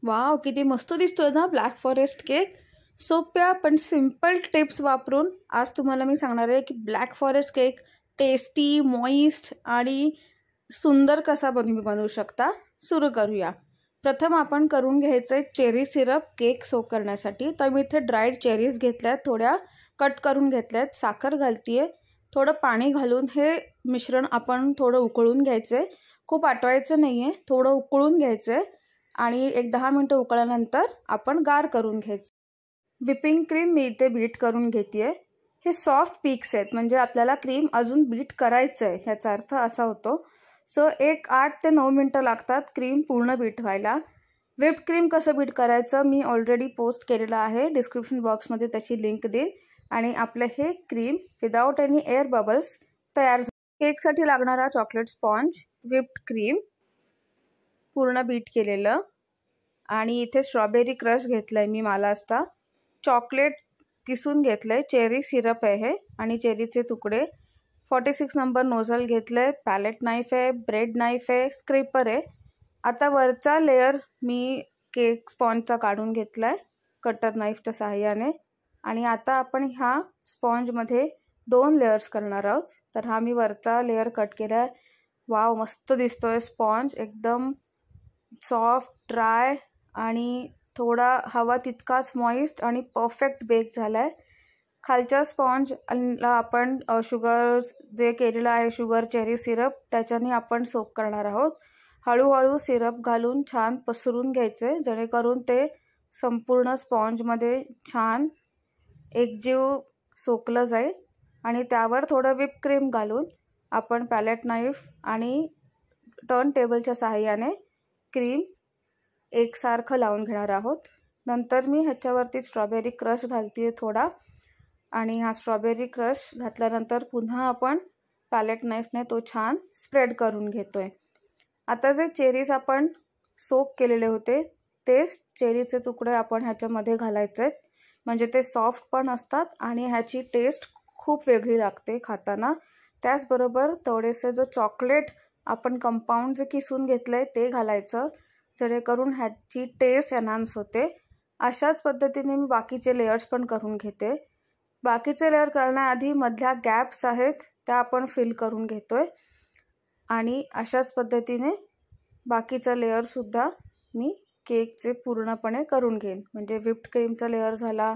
Wow, किती मस्त दिसतोय ना ब्लॅक फॉरेस्ट केक. सोप्या पण सिंपल टिप्स वापरून आज तुम्हाला मी सांगणार आहे की black forest cake tasty, moist आणि सुंदर कसा तुम्ही बनवू शकता. सुरू करूया. प्रथम आपण करून घ्यायचं आहे चेरी सिरप केक सोक करण्यासाठी. तर मी इथे ड्राईड चेरीज घेतल्यात, थोड्या कट करून घेतल्यात, साखर घालतीये, थोडं पाणी घालून हे मिश्रण आपण थोडं उकळून घ्यायचं आहे. खूप आटवायचं नाही आहे, थोडं उकळून घ्यायचं आहे आणि एक 10 मिनटं उकळल्यानंतर आपण गार करून घ्यायचं. व्हिपिंग क्रीम मी इथे बीट करून घेते. हे सॉफ्ट पीक्स आहेत, म्हणजे आपल्याला क्रीम अजून बीट करायचं आहे ह्याचा अर्थ असा होतो. सो 8 ते 9 मिनटं लागतात क्रीम पूर्ण बीट व्हायला. व्हिप्ड क्रीम कसं बीट करायचं मी ऑलरेडी पोस्ट केलेलं आहे, डिस्क्रिप्शन बॉक्समध्ये त्याची लिंक देईल. आणि आपलं हे cream without any air bubbles तयार झालं. केकसाठी लागणारा चॉकलेट स्पॉन्ज, व्हिप्ड क्रीम पूर्ण बीट केलेलं, आणि इथे स्ट्रॉबेरी क्रश घेतलाय मी मला असता, चॉकलेट किसून घेतलंय, चेरी सिरप आहे आणि चेरीचे तुकडे, 46 नंबर नोझल घेतलंय, पॅलेट नाईफ आहे, ब्रेड नाईफ आहे, स्क्रेपर आहे. आता वरचा लेअर मी केक स्पॉन्जचा काढून घेतलाय कटर नाईफच्या सहाय्याने. आणि आता आपण ह्या स्पॉन्जमध्ये 2 लेयर्स करणार आहोत. तर हा मी वरचा लेअर कट केलाय. वाव, मस्त दिसतोय स्पॉन्ज, एकदम सॉफ्ट, ड्राय आणि थोडा हवा तितकाच मॉइस्ट आणि परफेक्ट बेक झालाय. खालच्या स्पॉन्जला आपण शुगर जे केलेलं आहे, शुगर चेरी सिरप, त्याच्याने आपण सोक करणार आहोत. हळूहळू सिरप घालून छान पसरून घ्यायचे, जेणेकरून ते संपूर्ण स्पॉन्जमध्ये छान एकजीव सोकलं जाईल. आणि त्यावर थोडं व्हिप क्रीम घालून आपण पॅलेट नाईफ आणि टर्न टेबलच्या सहाय्याने क्रीम एकसारखं लावून घेणार आहोत. नंतर मी ह्याच्यावरती स्ट्रॉबेरी क्रश घालते थोडा, आणि हा स्ट्रॉबेरी क्रश घातल्यानंतर पुन्हा आपण पॅलेट नाईफने तो छान स्प्रेड करून घेतोय. आता जे चेरीज आपण सोक केलेले होते तेच चेरीचे तुकडे आपण ह्याच्यामध्ये घालायचे आहेत, म्हणजे ते सॉफ्ट पण असतात आणि ह्याची टेस्ट खूप वेगळी लागते खाताना. त्याचबरोबर थोडेसे जो चॉकलेट आपण कंपाऊंड जे किसून घेतलंय ते घालायचं, जेणेकरून ह्याची टेस्ट एनहान्स होते. अशाच पद्धतीने मी बाकीचे लेयर्स पण करून घेते. बाकीचे लेयर करण्याआधी मधल्या गॅप्स आहेत त्या आपण फिल करून घेतोय, आणि अशाच पद्धतीने बाकीचा लेअरसुद्धा मी केकचे पूर्णपणे करून घेईन. म्हणजे व्हिप्ड क्रीमचा लेअर झाला,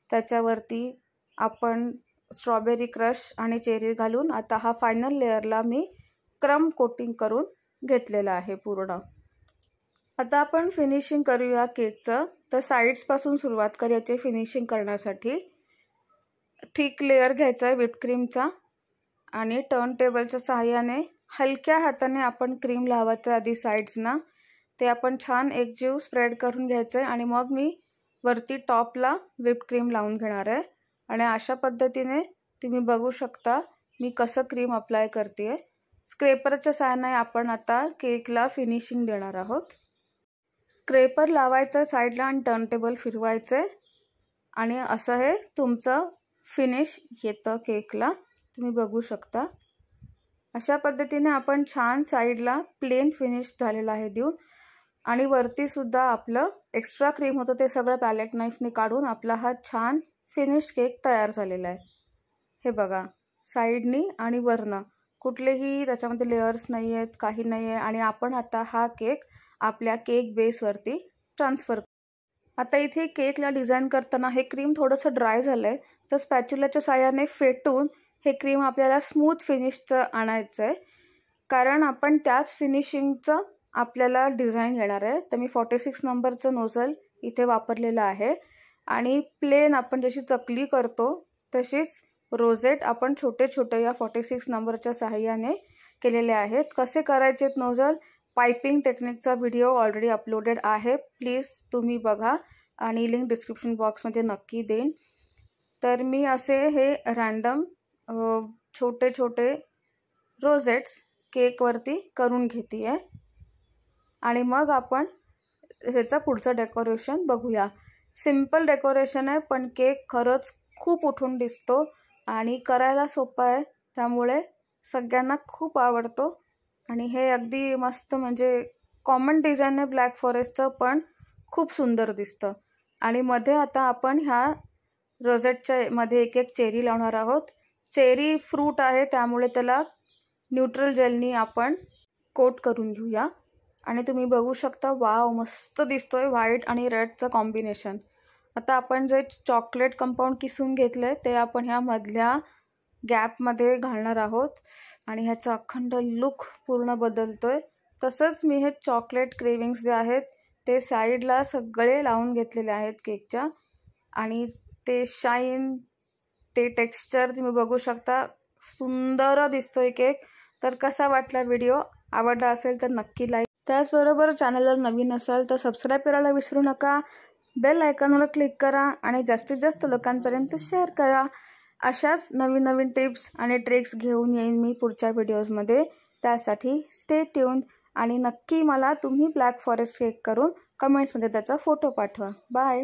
त्याच्यावरती आपण स्ट्रॉबेरी क्रश आणि चेरी घालून आता हा फायनल लेअरला मी क्रम कोटिंग करून घेतलेला आहे पूर्ण. आता आपण फिनिशिंग करूया केकचं. तर साईड्सपासून सुरुवात करायची फिनिशिंग करण्यासाठी. थिक लेअर घ्यायचा आहे व्हिप्ड क्रीमचा, आणि टर्न टेबलच्या सहाय्याने हलक्या हाताने आपण क्रीम लावायचं आधी साईड्सना. ते आपण छान एकजीव स्प्रेड करून घ्यायचं आहे, आणि मग मी वरती टॉपला व्हिप्ड क्रीम लावून घेणार आहे. आणि अशा पद्धतीने तुम्ही बघू शकता मी कसं क्रीम अप्लाय करते. स्क्रेपरच्या सहाय्याने आपण आता केकला फिनिशिंग देणार आहोत. स्क्रेपर लावायचं साईडला आणि टर्न टेबल फिरवायचं, आणि असं हे तुमचं फिनिश येतं केकला, तुम्ही बघू शकता. अशा पद्धतीने आपण छान साईडला प्लेन फिनिश झालेला आहे देऊन, आणि वरती सुद्धा आपलं एक्स्ट्रा क्रीम होतं ते सगळं पॅलेट नाईफने काढून आपला हा छान फिनिश केक तयार झालेला आहे. हे बघा, साईडनी आणि वरनं कुठलेही त्याच्यामध्ये लेयर्स नाही आहेत, काही नाही आहे. आणि आपण आता हा केक आपल्या केक बेसवरती ट्रान्सफर. आता इथे केकला डिझाईन करताना हे क्रीम थोडंसं ड्राय झालं आहे, तर स्पॅच्युलाच्या साहाय्याने फेटून हे क्रीम आपल्याला स्मूथ फिनिशचं आणायचं आहे, कारण आपण त्याच फिनिशिंगचं आपल्याला डिझाईन येणार आहे. तर मी 46 नंबरचं नोझल इथे वापरलेलं आहे, आणि प्लेन आपण जशी चकली करतो तशीच रोजेट आपण छोटे छोटे या 46 नंबरच्या सहाय्याने केलेले आहेत. कसे करायचे नोझल, पाइपिंग टेक्निकचा व्हिडिओ ऑलरेडी अपलोडेड आहे, प्लीज तुम्ही बघा, आणि लिंक डिस्क्रिप्शन बॉक्समध्ये नक्की देईन. तर मी असे हे रँडम छोटे छोटे रोजेट्स केकवरती करून घेते आहे, आणि मग आपण ह्याचं पुढचं डेकोरेशन बघूया. सिम्पल डेकोरेशन आहे, पण केक खरंच खूप उठून दिसतो आणि करायला सोपं आहे, त्यामुळे सगळ्यांना खूप आवडतो. आणि हे अगदी मस्त, म्हणजे कॉमन डिझाईन आहे ब्लॅक फॉरेस्टचं, पण खूप सुंदर दिसतं. आणि मध्ये आता आपण ह्या रोझेटच्या मध्ये एक एक चेरी लावणार आहोत. चेरी फ्रूट आहे त्यामुळे त्याला न्यूट्रल जेलनी आपण कोट करून घेऊया. आणि तुम्ही बघू शकता, वाव मस्त दिसतोय व्हाईट आणि रेडचं कॉम्बिनेशन. आता आपण जे चॉकलेट कंपाऊंड किसून घेतलं ते आपण ह्या मधल्या गॅपमध्ये घालणार आहोत आणि ह्याचा अखंड लुक पूर्ण बदलतोय. तसंच मी हे चॉकलेट क्रेविंग्स जे आहेत ते साईडला सगळे लावून घेतलेले आहेत केकच्या. आणि ते शाईन, ते टेक्स्चर तुम्ही बघू शकता, सुंदर दिसतोय केक. तर कसा वाटला व्हिडिओ? आवडला असेल तर नक्की लाईक. त्याचबरोबर चॅनलवर नवीन असाल तर सबस्क्राईब करायला विसरू नका. बेल आयकॉनवर क्लिक करा आणि जास्तीत जास्त लोकांपर्यंत शेअर करा. अशाच नवीन नवीन टिप्स आणि ट्रिक्स घेऊन येईन मी पुढच्या व्हिडिओजमध्ये. त्यासाठी स्टे ट्यून आणि नक्की मला तुम्ही ब्लॅक फॉरेस्ट केक करून कमेंट्समध्ये त्याचा फोटो पाठवा. बाय.